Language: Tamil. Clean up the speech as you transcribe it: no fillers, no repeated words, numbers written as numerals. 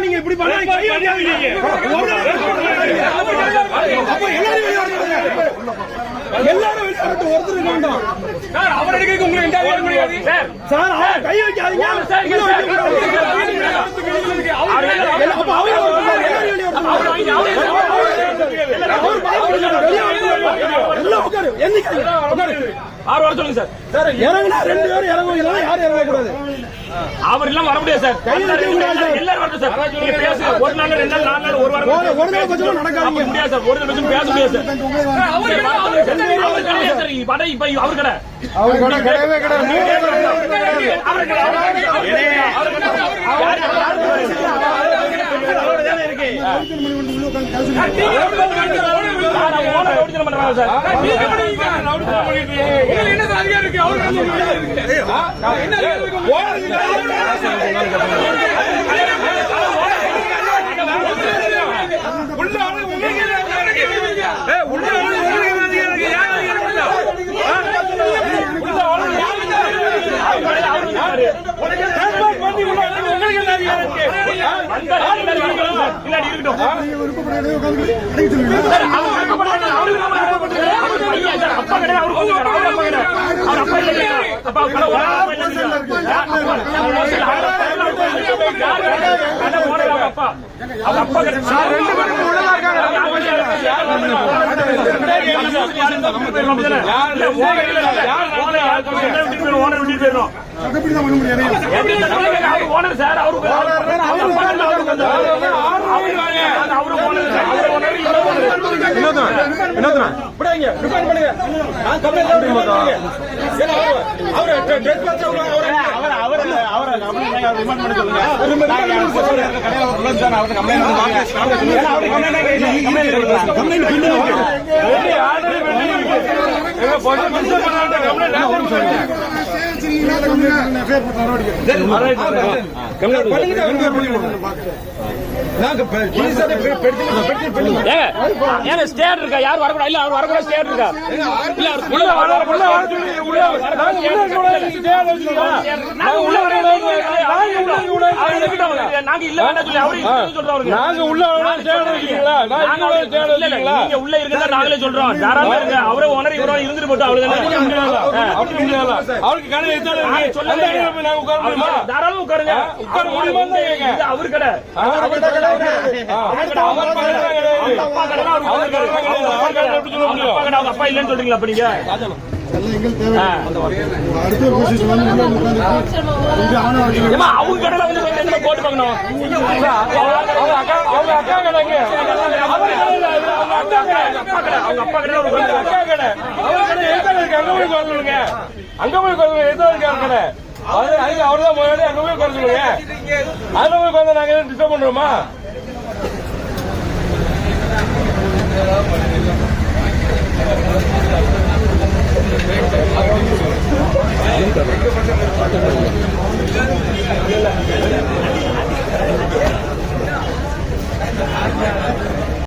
நீங்க இப்படி எல்லாரும் ஒருத்தர் வேண்டாம் அவர் எடுக்க உங்களுக்கு சார் கை வைக்காதீங்க சொல்லுங்க சார் இறங்கினா 2 பேரும் இறங்குவீங்களா யாரும் இறங்கக்கூடாது அவர் எல்லாம் வர முடியாது சார் எல்லாரும் வரணும் சார் நீங்க பேசுங்க ஒரு நாள் 2 நாள் 4 நாள் ஒரு வாரம் ஒரு நாள் கொஞ்சம் நடக்காதீங்க முடியாது சார் ஒரு நிமிஷம் பேச முடியாது சார் அவர் கிடையாது சார் படை இப்ப அவர் கடை கிடையவே ஓனர் சார் ஸ்டேட் இருக்கா யாரும் வரக்கூடாது இல்ல அவர் வரக்கூடாது ஸ்டேட் இருக்கா நாங்க இல்ல வேண்டாம் சொல்லி அவரு சொல்றோம் நாங்க உள்ள உள்ள இருக்கிறதா நாங்களே சொல்றோம் தாராளமா இருங்க அவரே ஓனர் இவரோ இருந்துட்டு போட்டோம் அவ்வளவுதான் அவருக்கு தாராளமா உட்காருங்க அவரு கடை அப்பா இல்லன்னு சொல்றீங்களா அப்ப நீங்க அவங்க கடை வந்து போட்டு பார்க்கணும் அவங்க அப்பா கடை அங்க போய் கடை அவர்தான் முன்னாடி அங்க போய் குறைச்சு சொல்லுங்க அதுல போய் குறைந்த நாங்க டிஸ்டர்ப் பண்றோமா இல்ல